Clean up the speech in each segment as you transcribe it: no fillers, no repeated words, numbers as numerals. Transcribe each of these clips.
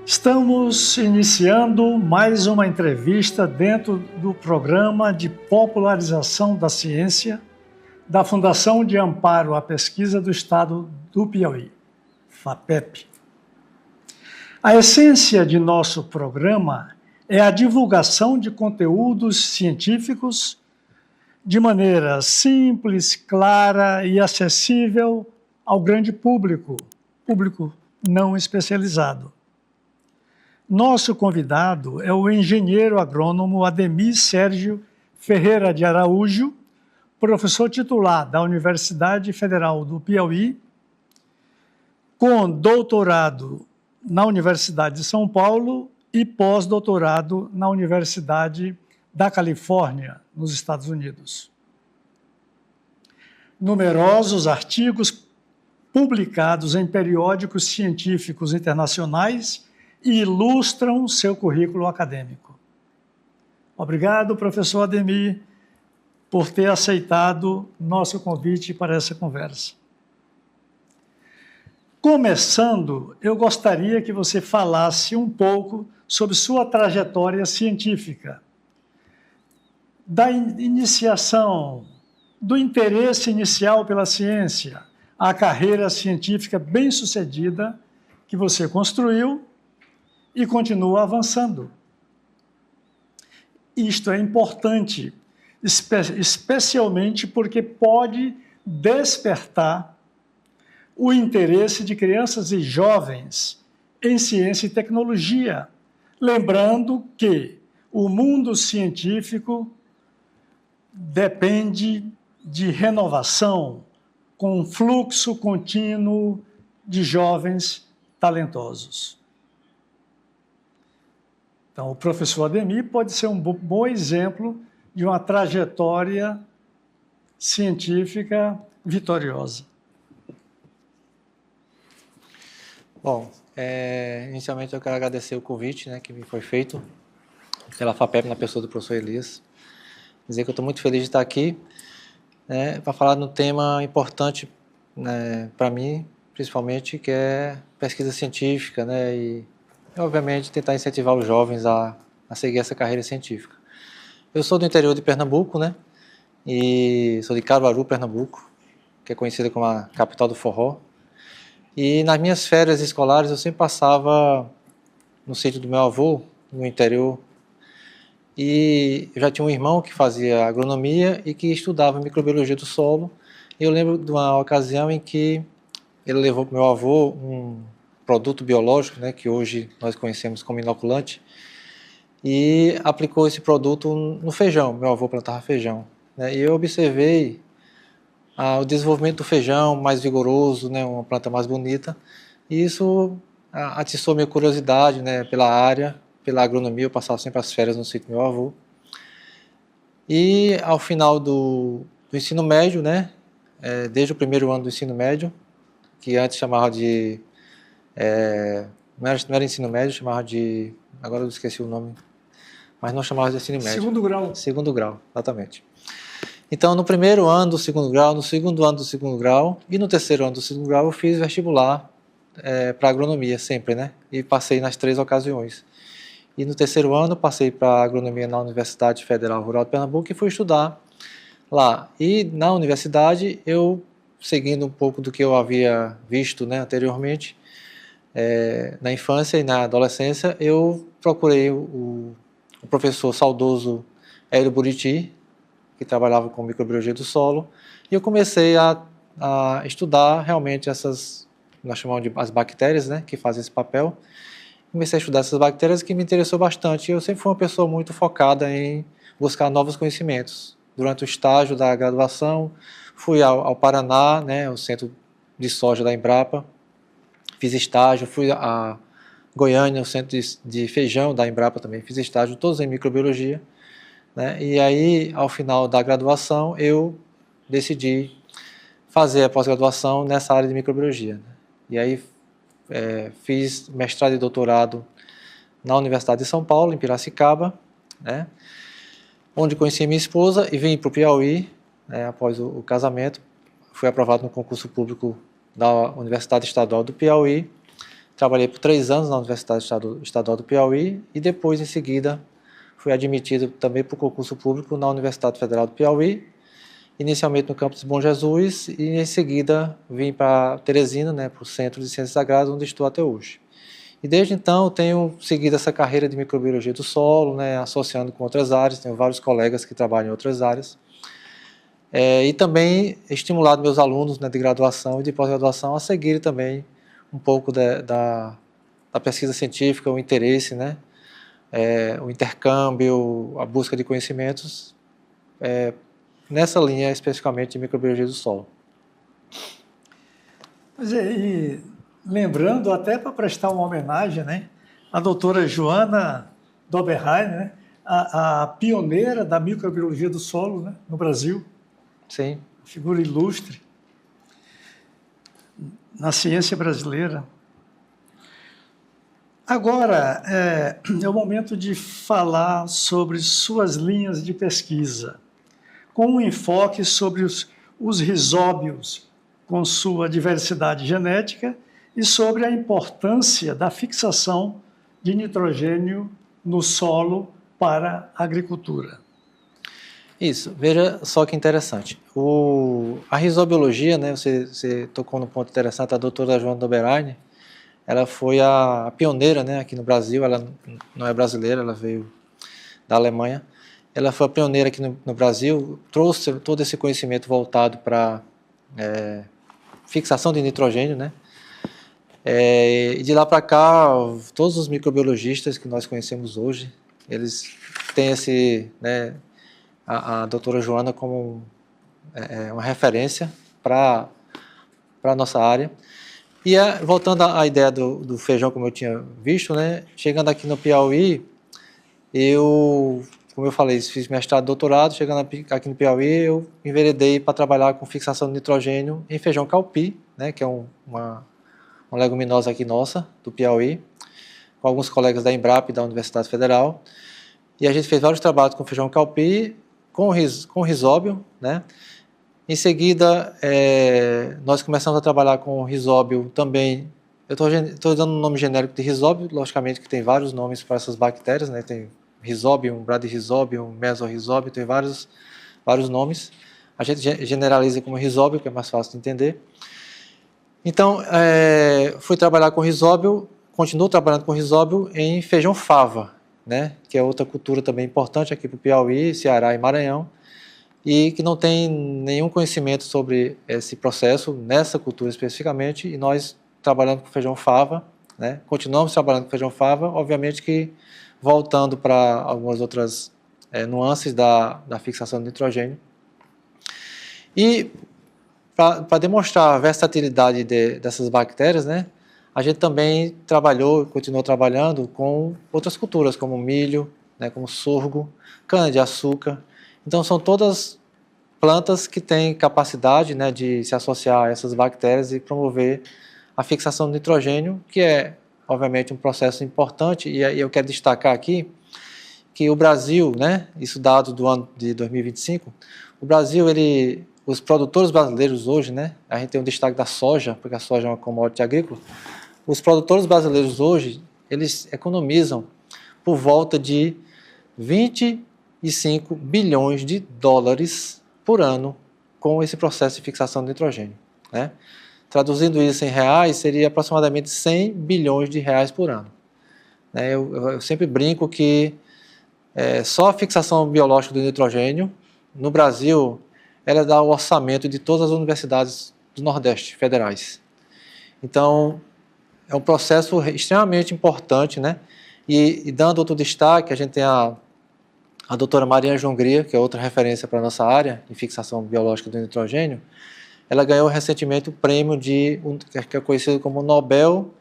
Estamos iniciando mais uma entrevista dentro do Programa de Popularização da Ciência da Fundação de Amparo à Pesquisa do Estado do Piauí, FAPEP. A essência de nosso programa é a divulgação de conteúdos científicos de maneira simples, clara e acessível ao grande público não especializado. Nosso convidado é o engenheiro agrônomo Ademir Sérgio Ferreira de Araújo, professor titular da Universidade Federal do Piauí, com doutorado na Universidade de São Paulo e pós-doutorado na Universidade da Califórnia, nos Estados Unidos. Numerosos artigos publicados em periódicos científicos internacionais e ilustram seu currículo acadêmico. Obrigado, professor Ademir, por ter aceitado nosso convite para essa conversa. Começando, eu gostaria que você falasse um pouco sobre sua trajetória científica, da iniciação, do interesse inicial pela ciência, à carreira científica bem-sucedida que você construiu e continua avançando. Isto é importante, especialmente porque pode despertar o interesse de crianças e jovens em ciência e tecnologia, lembrando que o mundo científico depende de renovação, com um fluxo contínuo de jovens talentosos. Então, o professor Ademir pode ser um bom exemplo de uma trajetória científica vitoriosa. Bom, inicialmente eu quero agradecer o convite, que me foi feito pela FAPEP, na pessoa do professor Elias. Dizer que eu estou muito feliz de estar aqui para falar de um tema importante para mim, principalmente, que é pesquisa científica, e obviamente tentar incentivar os jovens a seguir essa carreira científica. Eu sou do interior de Pernambuco, e sou de Caruaru, Pernambuco, que é conhecida como a capital do forró. E nas minhas férias escolares eu sempre passava no sítio do meu avô, no interior, e eu já tinha um irmão que fazia agronomia e que estudava microbiologia do solo. E eu lembro de uma ocasião em que ele levou para o meu avô um produto biológico, que hoje nós conhecemos como inoculante, e aplicou esse produto no feijão. Meu avô plantava feijão, e eu observei o desenvolvimento do feijão mais vigoroso, uma planta mais bonita, e isso atiçou minha curiosidade pela área, pela agronomia. Eu passava sempre as férias no sítio do meu avô. E ao final do ensino médio, desde o primeiro ano do ensino médio, que antes chamava de... não era ensino médio, chamava de... agora eu esqueci o nome, mas não chamava de ensino médio. Segundo grau. Segundo grau, exatamente. Então, no primeiro ano do segundo grau, no segundo ano do segundo grau e no terceiro ano do segundo grau, eu fiz vestibular para agronomia sempre, e passei nas 3 ocasiões. E no terceiro ano, passei para agronomia na Universidade Federal Rural de Pernambuco e fui estudar lá. E na universidade, eu, seguindo um pouco do que eu havia visto anteriormente, na infância e na adolescência, eu procurei o professor saudoso Hélio Buriti, que trabalhava com microbiologia do solo, e eu comecei a estudar realmente essas, nós chamamos de as bactérias, que fazem esse papel. Comecei a estudar essas bactérias, que me interessou bastante. Eu sempre fui uma pessoa muito focada em buscar novos conhecimentos. Durante o estágio da graduação, fui ao Paraná, o centro de soja da Embrapa, fiz estágio, fui a Goiânia, o centro de feijão da Embrapa também, fiz estágio, todos em microbiologia. E aí, ao final da graduação, eu decidi fazer a pós-graduação nessa área de microbiologia. E aí fiz mestrado e doutorado na Universidade de São Paulo, em Piracicaba, onde conheci minha esposa e vim para o Piauí, após o casamento. Fui aprovado no concurso público da Universidade Estadual do Piauí, trabalhei por 3 anos na Universidade Estadual do Piauí e depois, em seguida, fui admitido também por concurso público na Universidade Federal do Piauí, inicialmente no campus Bom Jesus e em seguida vim para Teresina, né, para o Centro de Ciências Agrárias, onde estou até hoje. E desde então tenho seguido essa carreira de microbiologia do solo, né, associando com outras áreas, tenho vários colegas que trabalham em outras áreas. E também estimulado meus alunos, né, de graduação e de pós-graduação a seguirem também um pouco da pesquisa científica, o interesse, né, o intercâmbio, a busca de conhecimentos, nessa linha especificamente de microbiologia do solo. Pois é, e lembrando, até para prestar uma homenagem, né, a doutora Joana Doberheim, né, a pioneira da microbiologia do solo, né, no Brasil. Sim. Figura ilustre na ciência brasileira. Agora, é o momento de falar sobre suas linhas de pesquisa, com um enfoque sobre os risóbios, com sua diversidade genética, e sobre a importância da fixação de nitrogênio no solo para a agricultura. Isso, veja só que interessante. A rizobiologia, né, você tocou num ponto interessante, a doutora Joana Doberheim, ela foi a pioneira, né, aqui no Brasil, ela não é brasileira, ela veio da Alemanha. Ela foi a pioneira aqui no Brasil, trouxe todo esse conhecimento voltado para fixação de nitrogênio, né? E de lá para cá, todos os microbiologistas que nós conhecemos hoje, eles têm né, a doutora Joana como uma referência para a nossa área. E voltando à ideia do feijão, como eu tinha visto, né, chegando aqui no Piauí, como eu falei, fiz mestrado e doutorado, chegando aqui no Piauí, eu enveredei para trabalhar com fixação de nitrogênio em feijão calpi, né, que é uma leguminosa aqui nossa, do Piauí, com alguns colegas da Embrapa e da Universidade Federal. E a gente fez vários trabalhos com feijão calpi, com risóbio, né? Em seguida, nós começamos a trabalhar com risóbio também. Eu estou dando um nome genérico de risóbio, logicamente que tem vários nomes para essas bactérias, né? Tem risóbio, bradyrisóbio, mesorrisóbio, tem vários nomes. A gente generaliza como risóbio, que é mais fácil de entender. Então, fui trabalhar com risóbio, continuo trabalhando com risóbio em feijão fava, né, que é outra cultura também importante aqui para o Piauí, Ceará e Maranhão, e que não tem nenhum conhecimento sobre esse processo nessa cultura especificamente, e nós trabalhando com feijão fava, né, continuamos trabalhando com feijão fava, obviamente que voltando para algumas outras nuances da fixação de nitrogênio. E para demonstrar a versatilidade dessas bactérias, né, a gente também continuou trabalhando com outras culturas, como milho, né, como sorgo, cana-de-açúcar. Então, são todas plantas que têm capacidade, né, de se associar a essas bactérias e promover a fixação de nitrogênio, que é, obviamente, um processo importante. E eu quero destacar aqui que o Brasil, né, isso dado do ano de 2025, o Brasil, os produtores brasileiros hoje, né, a gente tem um destaque da soja, porque a soja é uma commodity agrícola. Os produtores brasileiros hoje, eles economizam por volta de 25 bilhões de dólares por ano com esse processo de fixação de nitrogênio, né? Traduzindo isso em reais, seria aproximadamente 100 bilhões de reais por ano. Eu sempre brinco que só a fixação biológica do nitrogênio, no Brasil, ela dá o orçamento de todas as universidades do Nordeste federais. Então, é um processo extremamente importante, né? E dando outro destaque, a gente tem a doutora Maria Jongria, que é outra referência para a nossa área em fixação biológica do nitrogênio. Ela ganhou recentemente o prêmio que é conhecido como Nobel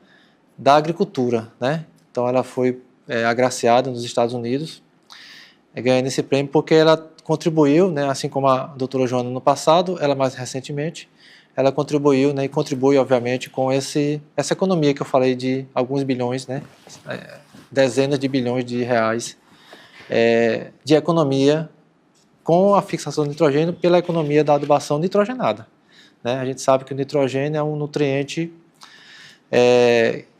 da Agricultura, né? Então, ela foi agraciada nos Estados Unidos, ganhando esse prêmio porque ela contribuiu, né, assim como a doutora Joana no passado, ela mais recentemente, ela contribuiu, né, e contribui, obviamente, com essa economia que eu falei de alguns bilhões, né, dezenas de bilhões de reais de economia com a fixação de nitrogênio pela economia da adubação nitrogenada, né? A gente sabe que o nitrogênio é um nutriente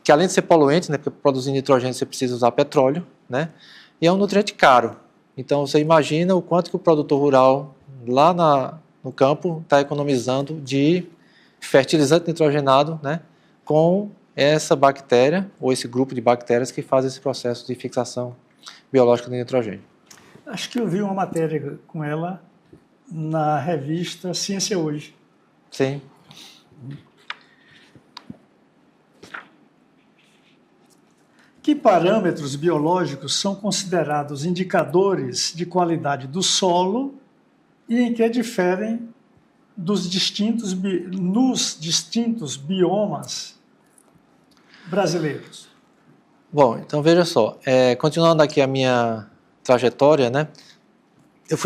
que além de ser poluente, né, porque para produzir nitrogênio você precisa usar petróleo, né, e é um nutriente caro. Então você imagina o quanto que o produtor rural lá no campo está economizando de fertilizante nitrogenado, né, com essa bactéria ou esse grupo de bactérias que faz esse processo de fixação biológica de nitrogênio. Acho que eu vi uma matéria com ela na revista Ciência Hoje. Sim. Que parâmetros biológicos são considerados indicadores de qualidade do solo e em que diferem nos distintos biomas brasileiros? Bom, então veja só, continuando aqui a minha trajetória, né, eu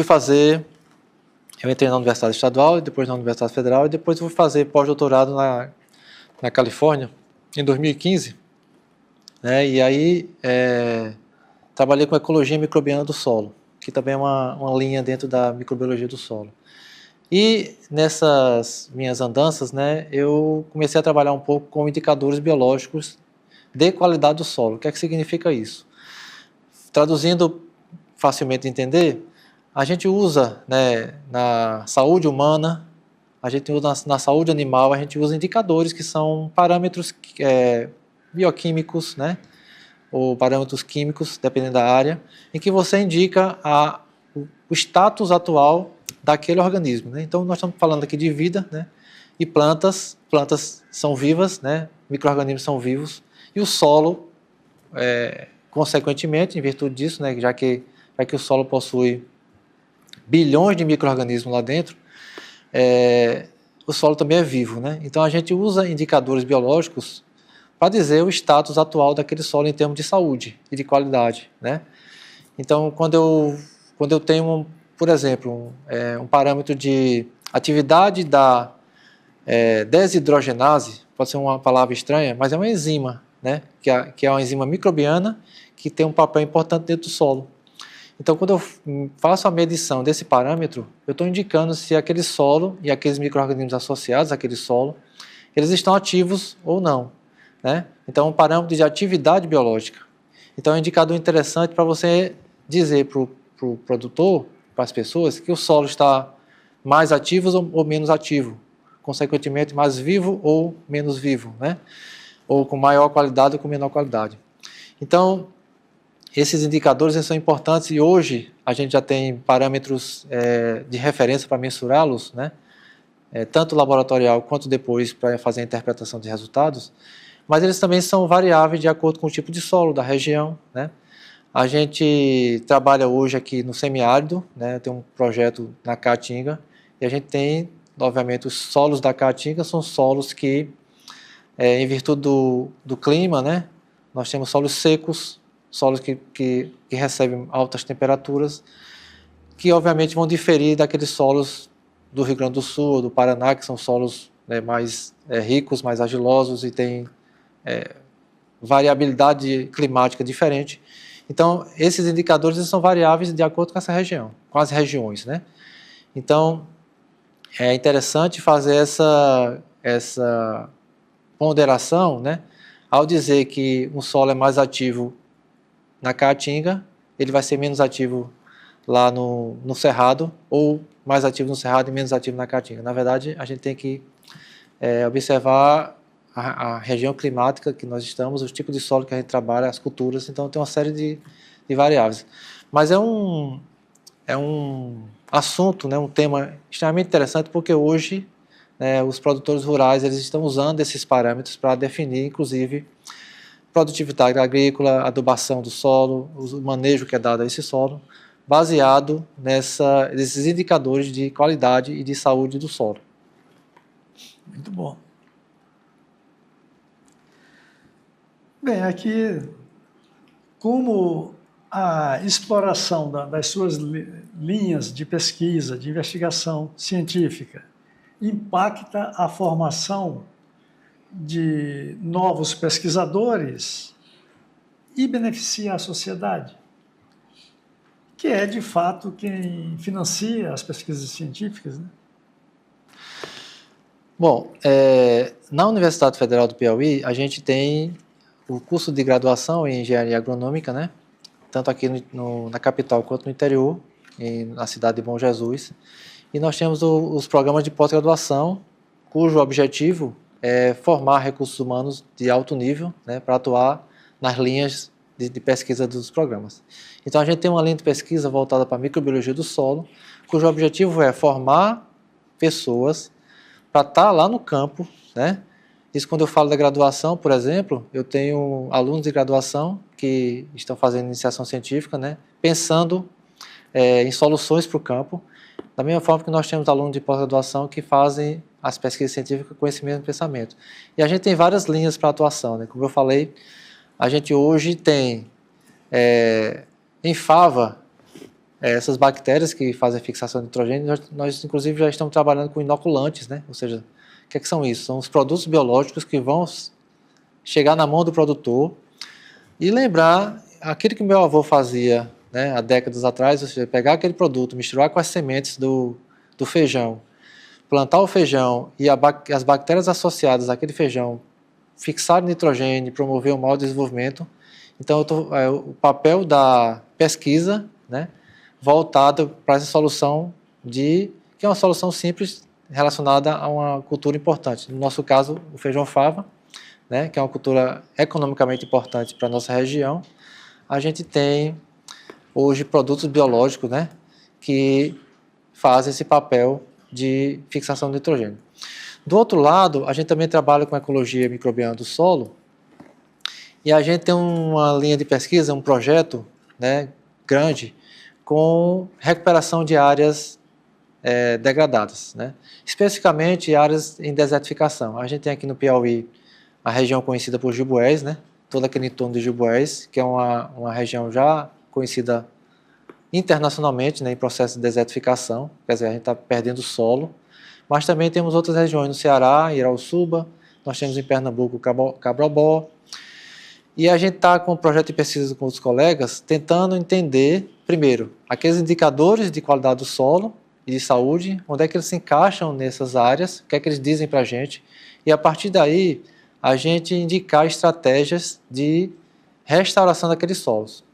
entrei na Universidade Estadual, e depois na Universidade Federal, e depois eu fui fazer pós-doutorado na Califórnia, em 2015, né, e aí trabalhei com ecologia microbiana do solo, que também é uma linha dentro da microbiologia do solo. E nessas minhas andanças, né, eu comecei a trabalhar um pouco com indicadores biológicos de qualidade do solo. O que é que significa isso? Traduzindo facilmente de entender, a gente usa, né, na saúde humana, a gente usa na saúde animal, a gente usa indicadores que são parâmetros bioquímicos, né, ou parâmetros químicos, dependendo da área, em que você indica o status atual daquele organismo, né? Então nós estamos falando aqui de vida, né, e plantas são vivas, né, micro-organismos são vivos, e o solo, consequentemente, em virtude disso, né, já que o solo possui bilhões de micro-organismos lá dentro, o solo também é vivo, né? Então a gente usa indicadores biológicos para dizer o status atual daquele solo em termos de saúde e de qualidade, né? Então quando eu tenho, por exemplo, um parâmetro de atividade da desidrogenase, pode ser uma palavra estranha, mas é uma enzima, né? Que é uma enzima microbiana que tem um papel importante dentro do solo. Então, quando eu faço a medição desse parâmetro, eu estou indicando se aquele solo e aqueles micro-organismos associados àquele solo, eles estão ativos ou não, né? Então, um parâmetro de atividade biológica. Então, é um indicador interessante para você dizer para o produtor, para as pessoas, que o solo está mais ativo ou menos ativo, consequentemente mais vivo ou menos vivo, né? Ou com maior qualidade ou com menor qualidade. Então, esses indicadores são importantes e hoje a gente já tem parâmetros de referência para mensurá-los, né? Tanto laboratorial quanto depois para fazer a interpretação de resultados, mas eles também são variáveis de acordo com o tipo de solo da região, né? A gente trabalha hoje aqui no semiárido, né? Tem um projeto na Caatinga e a gente tem, obviamente, os solos da Caatinga são solos que, em virtude do clima, né? Nós temos solos secos, solos que recebem altas temperaturas, que obviamente vão diferir daqueles solos do Rio Grande do Sul ou do Paraná, que são solos, né, mais ricos, mais argilosos e têm variabilidade climática diferente. Então, esses indicadores são variáveis de acordo com essa região, com as regiões, né? Então, é interessante fazer essa ponderação, né? Ao dizer que um solo é mais ativo na Caatinga, ele vai ser menos ativo lá no Cerrado, ou mais ativo no Cerrado e menos ativo na Caatinga. Na verdade, a gente tem que observar a região climática que nós estamos, os tipos de solo que a gente trabalha, as culturas, então tem uma série de variáveis. Mas é um assunto, né, um tema extremamente interessante, porque hoje os produtores rurais eles estão usando esses parâmetros para definir, inclusive, produtividade agrícola, adubação do solo, o manejo que é dado a esse solo, baseado nesses indicadores de qualidade e de saúde do solo. Muito bom. Bem, aqui, como a exploração das suas linhas de pesquisa, de investigação científica, impacta a formação de novos pesquisadores e beneficia a sociedade, que é, de fato, quem financia as pesquisas científicas, né? Bom, Na Universidade Federal do Piauí, a gente tem o curso de graduação em Engenharia Agronômica, né? Tanto aqui na capital quanto no interior, na cidade de Bom Jesus. E nós temos os programas de pós-graduação, cujo objetivo é formar recursos humanos de alto nível, né, para atuar nas linhas de pesquisa dos programas. Então a gente tem uma linha de pesquisa voltada para a microbiologia do solo, cujo objetivo é formar pessoas para estar lá no campo, né? Isso quando eu falo da graduação, por exemplo, eu tenho alunos de graduação que estão fazendo iniciação científica, né, pensando em soluções para o campo, da mesma forma que nós temos alunos de pós-graduação que fazem as pesquisas científicas com esse mesmo pensamento. E a gente tem várias linhas para atuação, né? Como eu falei, a gente hoje tem em fava essas bactérias que fazem a fixação de nitrogênio. Nós inclusive já estamos trabalhando com inoculantes, né? Ou seja, o que são isso? São os produtos biológicos que vão chegar na mão do produtor e lembrar aquilo que meu avô fazia, né, há décadas atrás, ou seja, pegar aquele produto, misturar com as sementes do feijão, plantar o feijão e as bactérias associadas àquele feijão fixar nitrogênio, promover um maior desenvolvimento. Então, o papel da pesquisa, né, voltado para essa solução que é uma solução simples relacionada a uma cultura importante. No nosso caso, o feijão fava, né, que é uma cultura economicamente importante para a nossa região. A gente tem hoje produtos biológicos, né, que fazem esse papel de fixação de nitrogênio. Do outro lado, a gente também trabalha com ecologia microbiana do solo e a gente tem uma linha de pesquisa, um projeto, né, grande com recuperação de áreas degradadas, né, especificamente áreas em desertificação. A gente tem aqui no Piauí a região conhecida por Juboés, né, todo aquele entorno de Juboés, que é uma região já conhecida internacionalmente, né, em processo de desertificação, quer dizer, a gente está perdendo solo, mas também temos outras regiões no Ceará, Irauçuba, nós temos em Pernambuco Cabrobó, e a gente está com um projeto de pesquisa com os colegas, tentando entender, primeiro, aqueles indicadores de qualidade do solo e de saúde, onde é que eles se encaixam nessas áreas, o que é que eles dizem para a gente, e a partir daí, a gente indicar estratégias de restauração daqueles solos.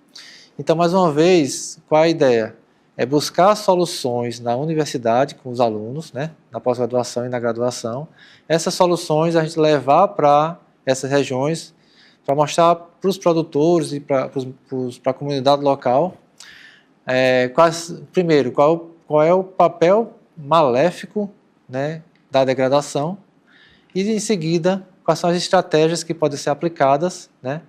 Então, mais uma vez, qual é a ideia? É buscar soluções na universidade com os alunos, né, na pós-graduação e na graduação. Essas soluções a gente levar para essas regiões, para mostrar para os produtores e para a comunidade local, primeiro, qual é o papel maléfico, né, da degradação e, em seguida, quais são as estratégias que podem ser aplicadas, né,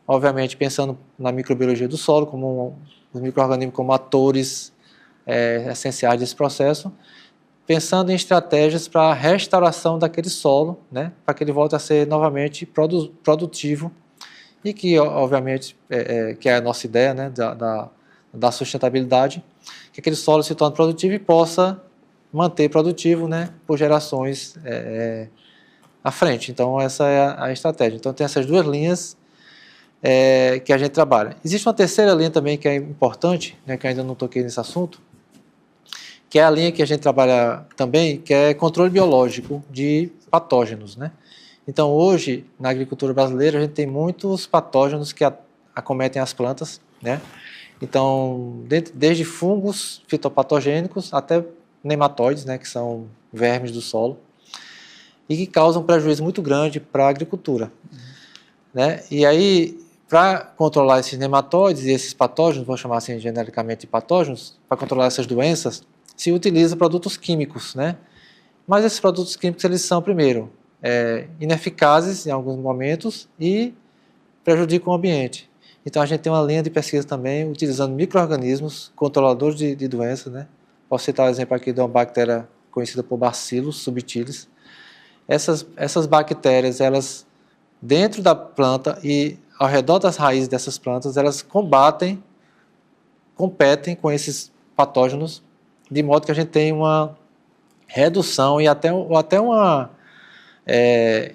obviamente pensando na microbiologia do solo, como os micro-organismos como atores essenciais desse processo, pensando em estratégias para a restauração daquele solo, né, para que ele volte a ser novamente produtivo e que, obviamente, que é a nossa ideia, né, da sustentabilidade, que aquele solo se torne produtivo e possa manter produtivo, né, por gerações à frente. Então, essa é a estratégia. Então, tem essas duas linhas que a gente trabalha. Existe uma terceira linha também que é importante, né, que eu ainda não toquei nesse assunto, que é a linha que a gente trabalha também, que é controle biológico de patógenos, né? Então, hoje, na agricultura brasileira, a gente tem muitos patógenos que acometem as plantas, né? Então, desde fungos fitopatogênicos até nematóides, né, que são vermes do solo, e que causam prejuízo muito grande para a agricultura, né? E aí, para controlar esses nematóides e esses patógenos, vou chamar assim genericamente de patógenos, para controlar essas doenças, se utiliza produtos químicos, né? Mas esses produtos químicos, eles são, primeiro, ineficazes em alguns momentos e prejudicam o ambiente. Então, a gente tem uma linha de pesquisa também, utilizando micro-organismos, controladores de doenças, né? Posso citar o exemplo aqui de uma bactéria conhecida por Bacillus subtilis. Essas bactérias, elas, dentro da planta e ao redor das raízes dessas plantas, elas competem com esses patógenos, de modo que a gente tem uma redução e até uma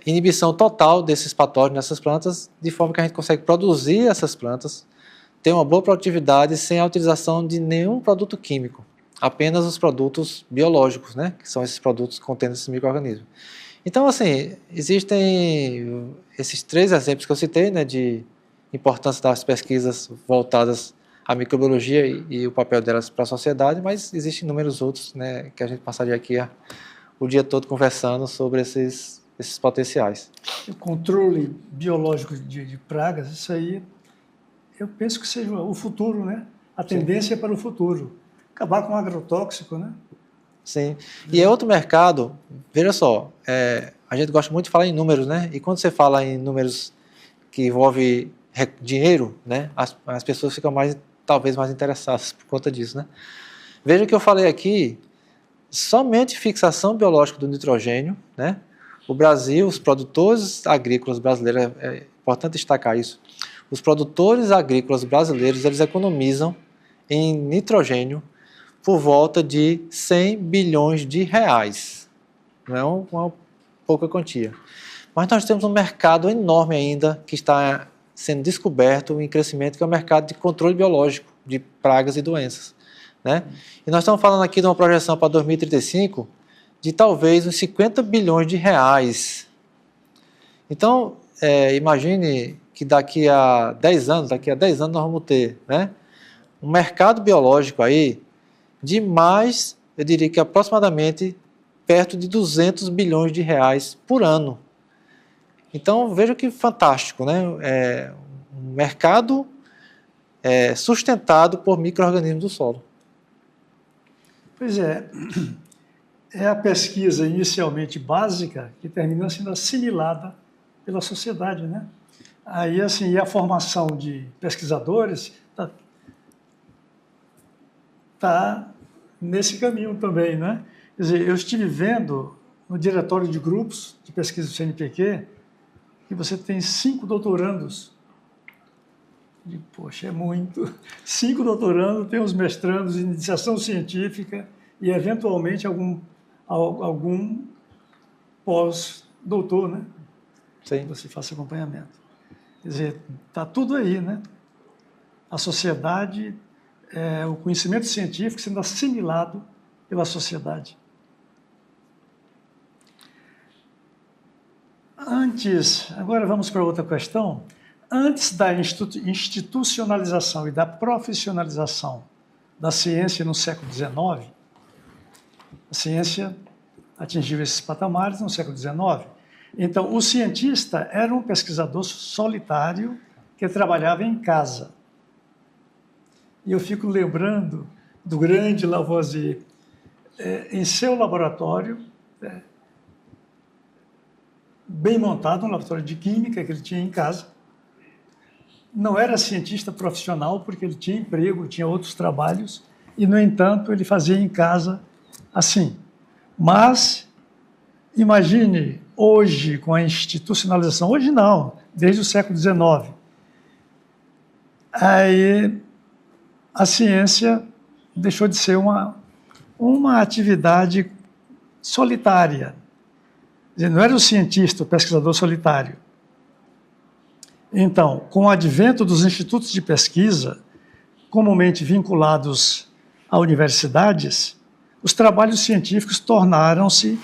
inibição total desses patógenos nessas plantas, de forma que a gente consegue produzir essas plantas, ter uma boa produtividade sem a utilização de nenhum produto químico, apenas os produtos biológicos, né, que são esses produtos contendo esses micro-organismos. Então, assim, existem esses 3 exemplos que eu citei, né, de importância das pesquisas voltadas à microbiologia e o papel delas para a sociedade, mas existem inúmeros outros, né, que a gente passaria aqui o dia todo conversando sobre esses potenciais. O controle biológico de pragas, isso aí, eu penso que seja o futuro, né? A tendência é para o futuro. Acabar com o agrotóxico, né? Sim. E é outro mercado, veja só, a gente gosta muito de falar em números, né? E quando você fala em números que envolve dinheiro, né? As pessoas ficam talvez mais interessadas por conta disso, né? Veja que eu falei aqui, somente fixação biológica do nitrogênio, né? O Brasil, os produtores agrícolas brasileiros, é importante destacar isso, os produtores agrícolas brasileiros, eles economizam em nitrogênio por volta de 100 bilhões de reais. Não é uma pouca quantia. Mas nós temos um mercado enorme ainda que está sendo descoberto em crescimento, que é o mercado de controle biológico de pragas e doenças, né? E nós estamos falando aqui de uma projeção para 2035 de talvez uns 50 bilhões de reais. Então, imagine que daqui a 10 anos nós vamos ter, né, um mercado biológico aí de mais, eu diria que aproximadamente perto de 200 bilhões de reais por ano. Então, veja que fantástico, né? Um mercado sustentado por micro-organismos do solo. Pois é a pesquisa inicialmente básica que termina sendo assimilada pela sociedade, né? Aí, assim, a formação de pesquisadores está nesse caminho também, né? Quer dizer, eu estive vendo no diretório de grupos de pesquisa do CNPq que você tem 5 doutorandos. E, poxa, é muito. 5 doutorandos, tem os mestrandos em iniciação científica e, eventualmente, algum pós-doutor, né? Sim. Que você faça acompanhamento. Quer dizer, está tudo aí, né? A sociedade, o conhecimento científico sendo assimilado pela sociedade. Agora vamos para outra questão. Antes da institucionalização e da profissionalização da ciência no século XIX, a ciência atingiu esses patamares no século XIX. Então, o cientista era um pesquisador solitário que trabalhava em casa. E eu fico lembrando do grande Lavoisier, em seu laboratório, bem montado, um laboratório de química que ele tinha em casa. Não era cientista profissional, porque ele tinha emprego, tinha outros trabalhos, e, no entanto, ele fazia em casa assim. Mas, imagine, hoje, com a institucionalização, hoje não, desde o século XIX, aí a ciência deixou de ser uma atividade solitária. Quer dizer, não era o cientista, o pesquisador solitário. Então, com o advento dos institutos de pesquisa, comumente vinculados a universidades, os trabalhos científicos tornaram-se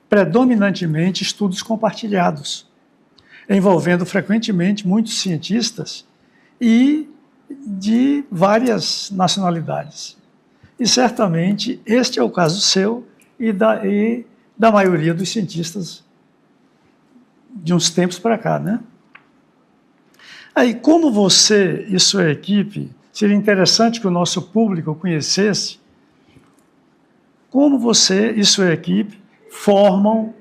predominantemente estudos compartilhados, envolvendo frequentemente muitos cientistas e de várias nacionalidades. E certamente este é o caso seu e da maioria dos cientistas de uns tempos para cá, né? Aí, como você e sua equipe, seria interessante que o nosso público conhecesse como você e sua equipe formam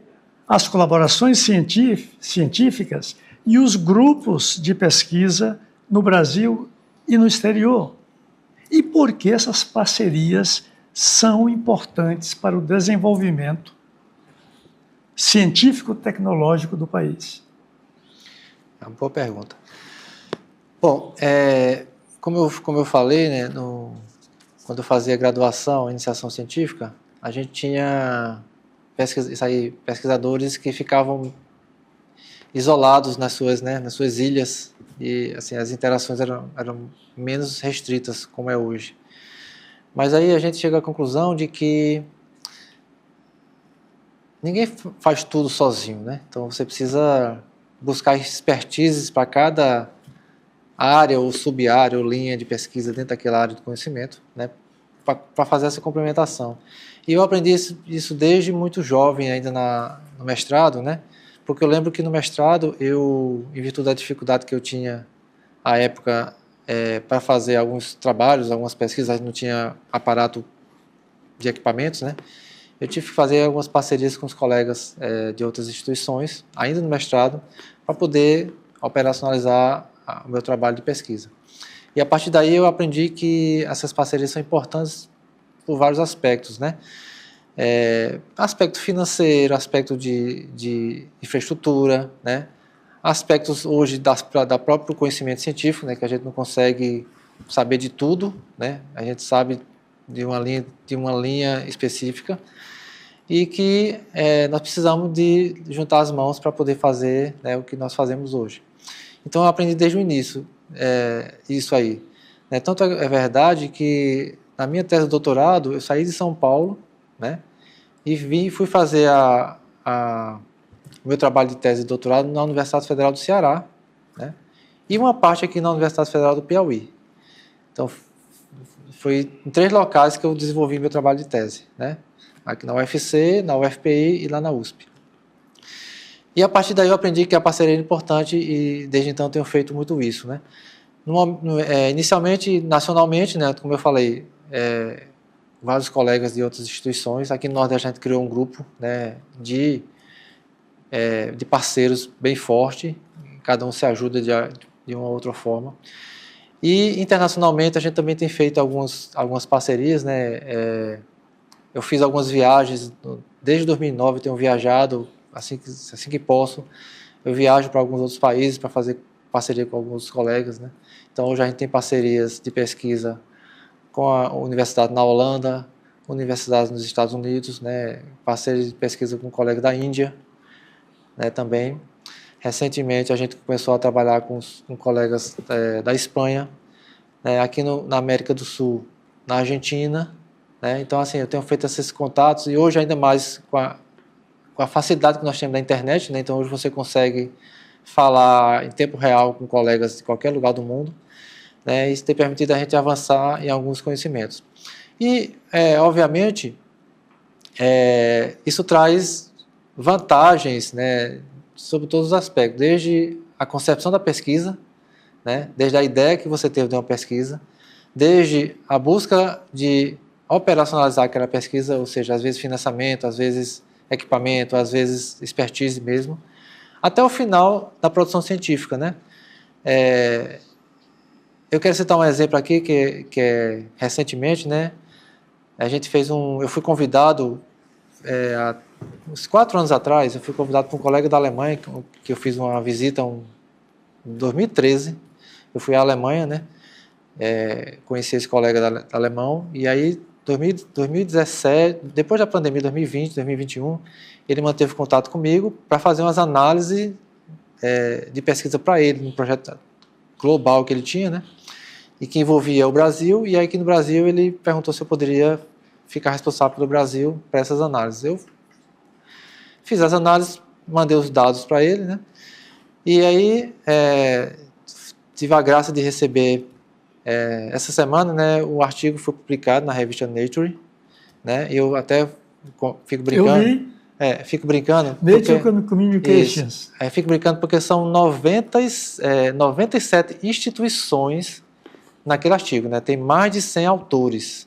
as colaborações científicas e os grupos de pesquisa no Brasil e no exterior. E por que essas parcerias são importantes para o desenvolvimento científico-tecnológico do país? É uma boa pergunta. Bom, como eu falei, né, quando eu fazia graduação, iniciação científica, a gente tinha pesquisadores que ficavam isolados nas suas ilhas e assim, as interações eram menos restritas, como é hoje. Mas aí a gente chega à conclusão de que ninguém faz tudo sozinho, né? Então você precisa buscar expertises para cada área ou sub-área ou linha de pesquisa dentro daquela área de conhecimento, né? Para fazer essa complementação. E eu aprendi isso desde muito jovem, ainda no mestrado, né? Porque eu lembro que no mestrado, em virtude da dificuldade que eu tinha à época para fazer alguns trabalhos, algumas pesquisas, a gente não tinha aparato de equipamentos, né? Eu tive que fazer algumas parcerias com os colegas de outras instituições, ainda no mestrado, para poder operacionalizar o meu trabalho de pesquisa. E a partir daí eu aprendi que essas parcerias são importantes por vários aspectos, né? Aspecto financeiro, aspecto de infraestrutura, né? Aspectos hoje da próprio conhecimento científico, né? Que a gente não consegue saber de tudo, né? A gente sabe de uma linha específica e que nós precisamos de juntar as mãos para poder fazer, né, o que nós fazemos hoje. Então eu aprendi desde o início isso aí. Né? Tanto é verdade que na minha tese de doutorado eu saí de São Paulo, né, e fui fazer o meu trabalho de tese de doutorado na Universidade Federal do Ceará, né, e uma parte aqui na Universidade Federal do Piauí. Então foi em 3 locais que eu desenvolvi meu trabalho de tese, né, aqui na UFC, na UFPI e lá na USP. E a partir daí eu aprendi que a parceria é importante e desde então tenho feito muito isso, né. Inicialmente, nacionalmente, né, como eu falei, vários colegas de outras instituições. Aqui no Nordeste a gente criou um grupo, né, de parceiros bem forte, cada um se ajuda de uma outra forma. E internacionalmente a gente também tem feito algumas parcerias, né. Eu fiz algumas viagens, desde 2009 eu tenho viajado, assim que posso, eu viajo para alguns outros países para fazer parceria com alguns colegas, né. Então hoje a gente tem parcerias de pesquisa com a universidade na Holanda, universidades nos Estados Unidos, né, parceria de pesquisa com um colega da Índia, né, também. Recentemente a gente começou a trabalhar com colegas da Espanha, né, aqui na América do Sul, na Argentina, né. Então assim, eu tenho feito esses contatos e hoje ainda mais com a facilidade que nós temos da internet, né, então hoje você consegue falar em tempo real com colegas de qualquer lugar do mundo, né, isso tem permitido a gente avançar em alguns conhecimentos. E, obviamente, isso traz vantagens, né, sobre todos os aspectos, desde a concepção da pesquisa, né, desde a ideia que você teve de uma pesquisa, desde a busca de operacionalizar aquela pesquisa, ou seja, às vezes financiamento, às vezes equipamento, às vezes expertise mesmo, até o final da produção científica, né. Eu quero citar um exemplo aqui que é recentemente, né, eu fui convidado há uns 4 anos atrás, eu fui convidado por um colega da Alemanha que eu fiz uma visita em 2013. Eu fui à Alemanha, né, conheci esse colega alemão e aí 2017, depois da pandemia, 2020, 2021, ele manteve contato comigo para fazer umas análises de pesquisa para ele, um projeto global que ele tinha, né, e que envolvia o Brasil, e aí aqui no Brasil ele perguntou se eu poderia ficar responsável pelo Brasil para essas análises. Eu fiz as análises, mandei os dados para ele, né, e aí tive a graça de receber essa semana, né, o artigo foi publicado na revista Nature, né, e eu até fico brincando. Eu li. Fico brincando. Nature Communications. Fico brincando porque são 97 instituições naquele artigo, né? Tem mais de 100 autores.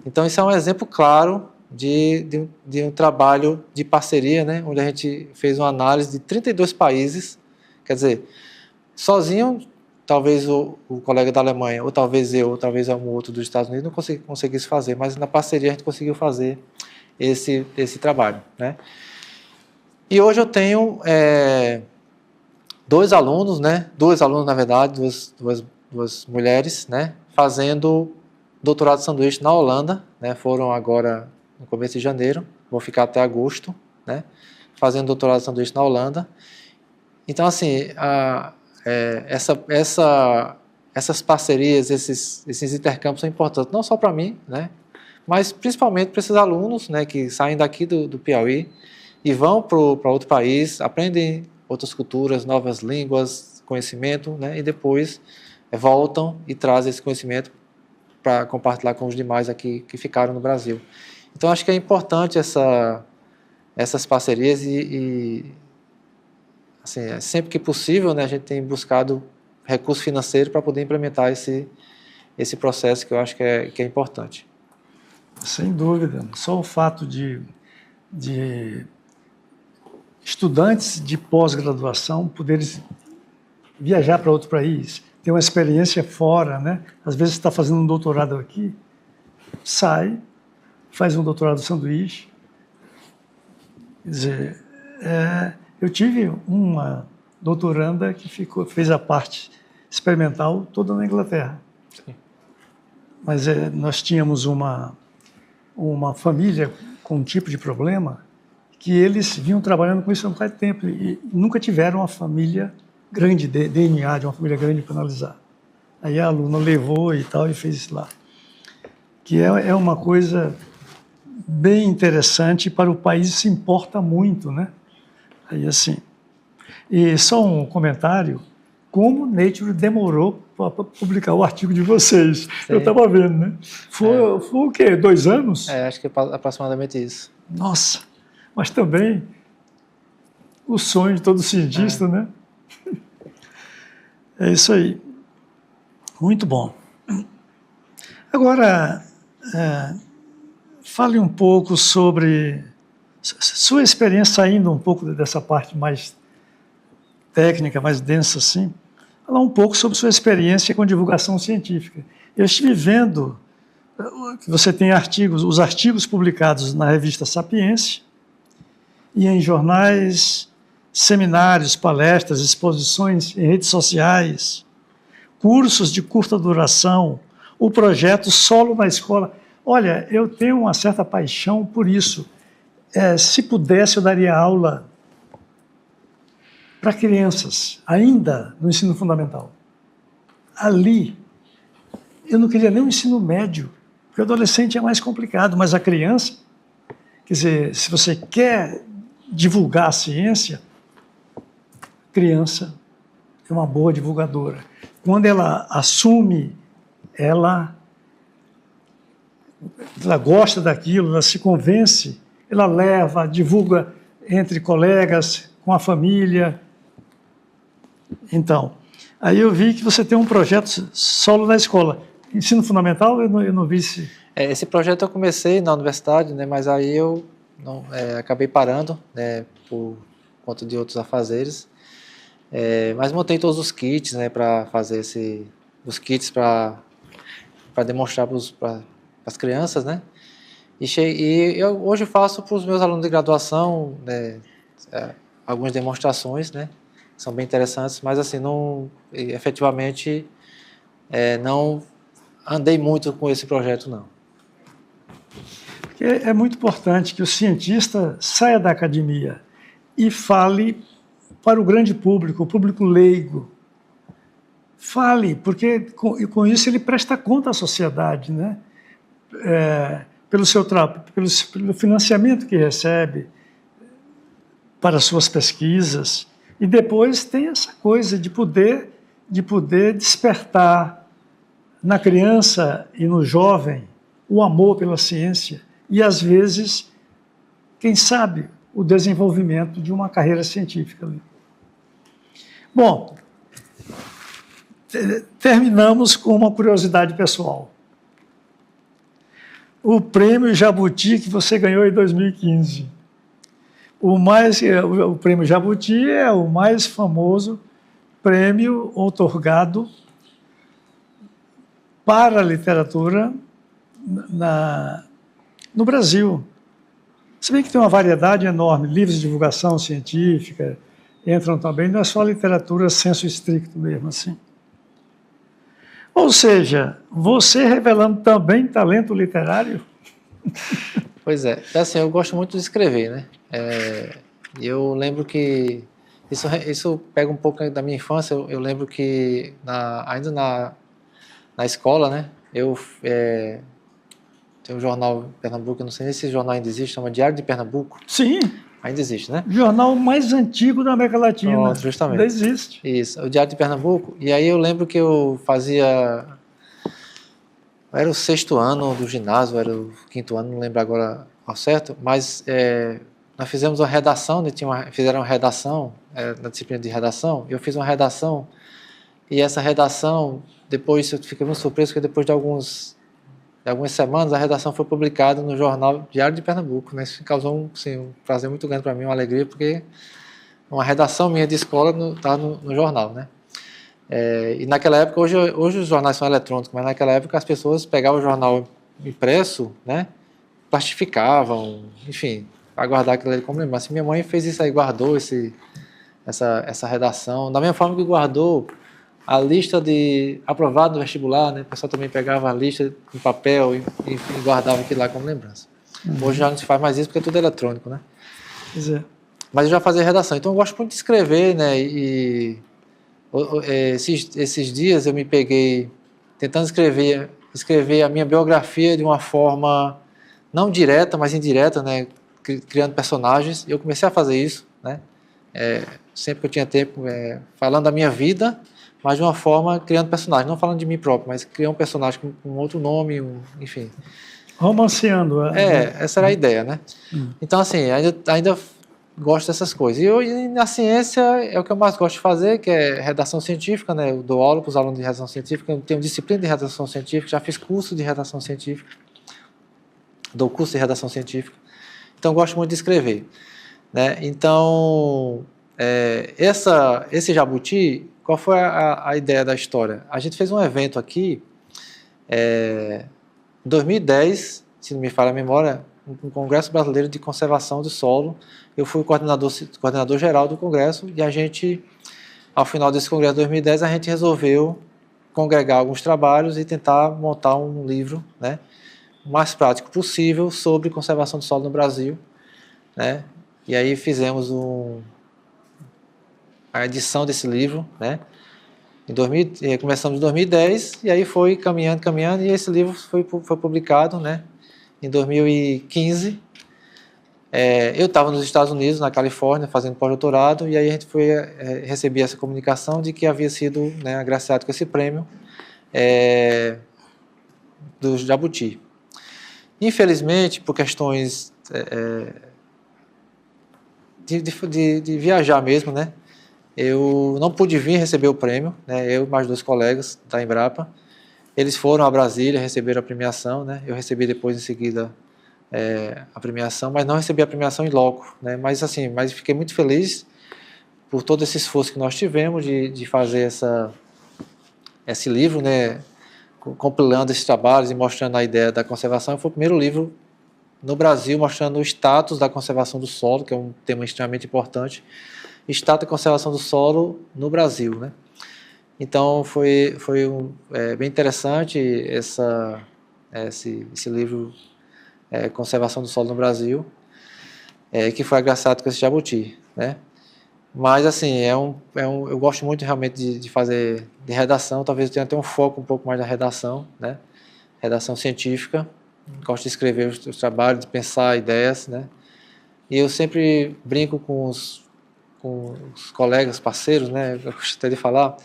Então, isso é um exemplo claro de um trabalho de parceria, né? Onde a gente fez uma análise de 32 países. Quer dizer, sozinho, talvez o colega da Alemanha, ou talvez eu, ou talvez algum outro dos Estados Unidos não conseguisse fazer, mas na parceria a gente conseguiu fazer esse trabalho, né? E hoje eu tenho 2 alunos, né? 2 alunos, na verdade, duas mulheres, né, fazendo doutorado de sanduíche na Holanda, né, foram agora no começo de janeiro, vou ficar até agosto, né, fazendo doutorado de sanduíche na Holanda. Então, assim, essas parcerias, esses intercâmbios são importantes, não só para mim, né, mas principalmente para esses alunos, né, que saem daqui do Piauí, e vão para outro país, aprendem outras culturas, novas línguas, conhecimento, né? E depois voltam e trazem esse conhecimento para compartilhar com os demais aqui que ficaram no Brasil. Então, acho que é importante essas parcerias e assim, sempre que possível, né, a gente tem buscado recurso financeiro para poder implementar esse processo que eu acho que é importante. Sem dúvida. Só o fato de estudantes de pós-graduação poderem viajar para outro país, ter uma experiência fora, né? Às vezes está fazendo um doutorado aqui, sai, faz um doutorado sanduíche. Quer dizer, eu tive uma doutoranda que fez a parte experimental toda na Inglaterra. Sim. Mas nós tínhamos uma família com um tipo de problema que eles vinham trabalhando com isso há um bocado de tempo e nunca tiveram uma família grande, DNA de uma família grande para analisar. Aí a aluna levou e tal e fez isso lá. Que é uma coisa bem interessante para o país, se importa muito, né? Aí assim. E só um comentário, como Nature demorou para publicar o artigo de vocês. Sim. Eu estava vendo, né? Foi o quê? 2 anos? Acho que é aproximadamente isso. Nossa, mas também o sonho de todo cientista, né? É isso aí. Muito bom. Agora, fale um pouco sobre sua experiência, saindo um pouco dessa parte mais técnica, mais densa assim, falar um pouco sobre sua experiência com divulgação científica. Eu estive vendo que você tem os artigos publicados na revista Sapiência e em jornais, seminários, palestras, exposições em redes sociais, cursos de curta duração, o projeto Solo na Escola. Olha, eu tenho uma certa paixão por isso. Se pudesse, eu daria aula para crianças, ainda no ensino fundamental. Ali, eu não queria nem o ensino médio, porque o adolescente é mais complicado, mas a criança, quer dizer, se você quer divulgar a ciência, criança é uma boa divulgadora. Quando ela assume, ela gosta daquilo, ela se convence, ela leva, divulga entre colegas, com a família. Então, aí eu vi que você tem um projeto Solo na Escola. Ensino fundamental, eu não vi se... Esse projeto eu comecei na universidade, né, mas aí eu acabei parando, né, por conta de outros afazeres. Mas montei todos os kits, né, para fazer os kits para demonstrar para as crianças, né? E eu hoje faço para os meus alunos de graduação, né, algumas demonstrações, né? São bem interessantes, mas assim, efetivamente não andei muito com esse projeto, não. Porque é muito importante que o cientista saia da academia e fale para o grande público, o público leigo. Fale, porque com isso ele presta conta à sociedade, né? Pelo financiamento que recebe para suas pesquisas. E depois tem essa coisa de poder despertar na criança e no jovem o amor pela ciência e, às vezes, quem sabe, o desenvolvimento de uma carreira científica. Bom, terminamos com uma curiosidade pessoal. O prêmio Jabuti que você ganhou em 2015. O prêmio Jabuti é o mais famoso prêmio outorgado para a literatura no Brasil. Se bem que tem uma variedade enorme, livros de divulgação científica entram também, não é só literatura sensu stricto mesmo assim. Ou seja, você revelando também talento literário? Pois é, assim, eu gosto muito de escrever, né? Eu lembro que isso pega um pouco da minha infância. Eu lembro que ainda na escola, né? Tem um jornal em Pernambuco, eu não sei nem se esse jornal ainda existe, chama Diário de Pernambuco. Sim. Ainda existe, né? O jornal mais antigo da América Latina. Pronto, justamente. Ainda existe. Isso, o Diário de Pernambuco. E aí eu lembro que eu fazia... Era o 6º ano do ginásio, era o 5º ano, não lembro agora ao certo, mas nós fizemos uma redação, né, fizeram uma redação, na disciplina de redação, eu fiz uma redação, e essa redação, depois eu fiquei muito surpreso, porque depois de algumas semanas, a redação foi publicada no jornal Diário de Pernambuco, né, isso causou um prazer muito grande para mim, uma alegria, porque uma redação minha de escola estava no jornal, né. E naquela época, hoje os jornais são eletrônicos, mas naquela época as pessoas pegavam o jornal impresso, né, plastificavam, enfim, para guardar aquilo ali como lembrança. Minha mãe fez isso aí, guardou essa redação, da mesma forma que guardou a lista de aprovado no vestibular, né, o pessoal também pegava a lista em papel e guardava aquilo lá como lembrança. Hoje já não se faz mais isso porque é tudo eletrônico, né. Pois é. Mas eu já fazia redação, então eu gosto muito de escrever, né, esses dias eu me peguei tentando escrever a minha biografia de uma forma não direta, mas indireta, né, criando personagens. Eu comecei a fazer isso, né, sempre que eu tinha tempo, falando da minha vida, mas de uma forma criando personagens, não falando de mim próprio, mas criar um personagem com outro nome, enfim. Romanceando. Essa era a ideia, né. Então, assim, ainda gosto dessas coisas. E na ciência é o que eu mais gosto de fazer, que é redação científica, né? Eu dou aula para os alunos de redação científica, eu tenho disciplina de redação científica, já fiz curso de redação científica, dou curso de redação científica, então gosto muito de escrever, né? Então, esse Jabuti, qual foi a ideia da história? A gente fez um evento aqui, em 2010, se não me falha a memória, um Congresso Brasileiro de Conservação do Solo. Eu fui o coordenador geral do Congresso, e a gente, ao final desse Congresso de 2010, a gente resolveu congregar alguns trabalhos e tentar montar um livro, né, o mais prático possível sobre conservação do solo no Brasil, né, e aí fizemos a edição desse livro, né, começamos em 2010, e aí foi caminhando, e esse livro foi publicado, né, em 2015, eu estava nos Estados Unidos, na Califórnia, fazendo pós-doutorado, e aí a gente receber essa comunicação de que havia sido, né, agraciado com esse prêmio do Jabuti. Infelizmente, por questões de viajar mesmo, né, eu não pude vir receber o prêmio, né, eu e mais 2 colegas da Embrapa. Eles foram a Brasília, receberam a premiação, né? Eu recebi depois, em seguida, a premiação, mas não recebi a premiação em loco, né? Mas fiquei muito feliz por todo esse esforço que nós tivemos de fazer esse livro, né? Compilando esses trabalhos e mostrando a ideia da conservação. Foi o primeiro livro no Brasil mostrando o status da conservação do solo, que é um tema extremamente importante, status da conservação do solo no Brasil, né? Então foi bem interessante esse livro, Conservação do Solo no Brasil, que foi agraciado com esse Jabuti, né? Mas assim, eu gosto muito realmente de fazer de redação, talvez eu tenha até um foco um pouco mais na redação, né? Redação científica, gosto de escrever os trabalhos, de pensar ideias, né? E eu sempre brinco com os colegas, parceiros, né? Eu gostaria de falar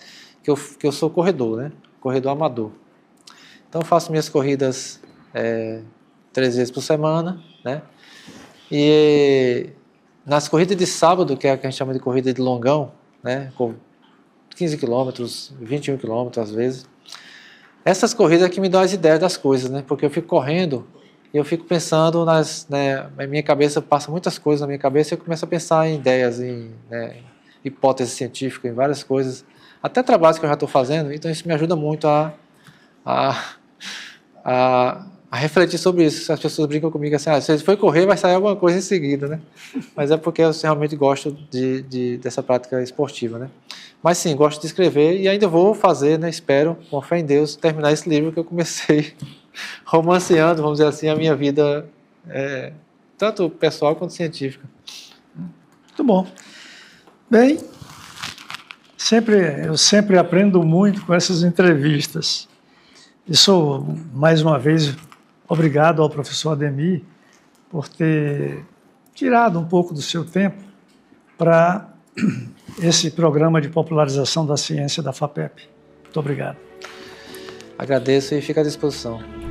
que eu sou corredor, né? Corredor amador. Então eu faço minhas corridas 3 vezes por semana, né? E nas corridas de sábado, que é a que a gente chama de corrida de longão, né? Com 15 quilômetros, 21 quilômetros às vezes. Essas corridas é que me dão as ideias das coisas, né? Porque eu fico correndo e eu fico pensando na minha cabeça, passa muitas coisas na minha cabeça e eu começo a pensar em ideias, em hipóteses científicas, em várias coisas. Até trabalhos que eu já estou fazendo, então isso me ajuda muito a refletir sobre isso. As pessoas brincam comigo assim, se ele for correr, vai sair alguma coisa em seguida, né? Mas é porque eu realmente gosto dessa prática esportiva, né? Mas sim, gosto de escrever e ainda vou fazer, né? Espero, com fé em Deus, terminar esse livro que eu comecei romanceando, vamos dizer assim, a minha vida, tanto pessoal quanto científica. Muito bom. Bem, eu sempre aprendo muito com essas entrevistas. Mais uma vez, obrigado ao professor Ademir por ter tirado um pouco do seu tempo para esse programa de popularização da ciência da FAPEP. Muito obrigado. Agradeço e fico à disposição.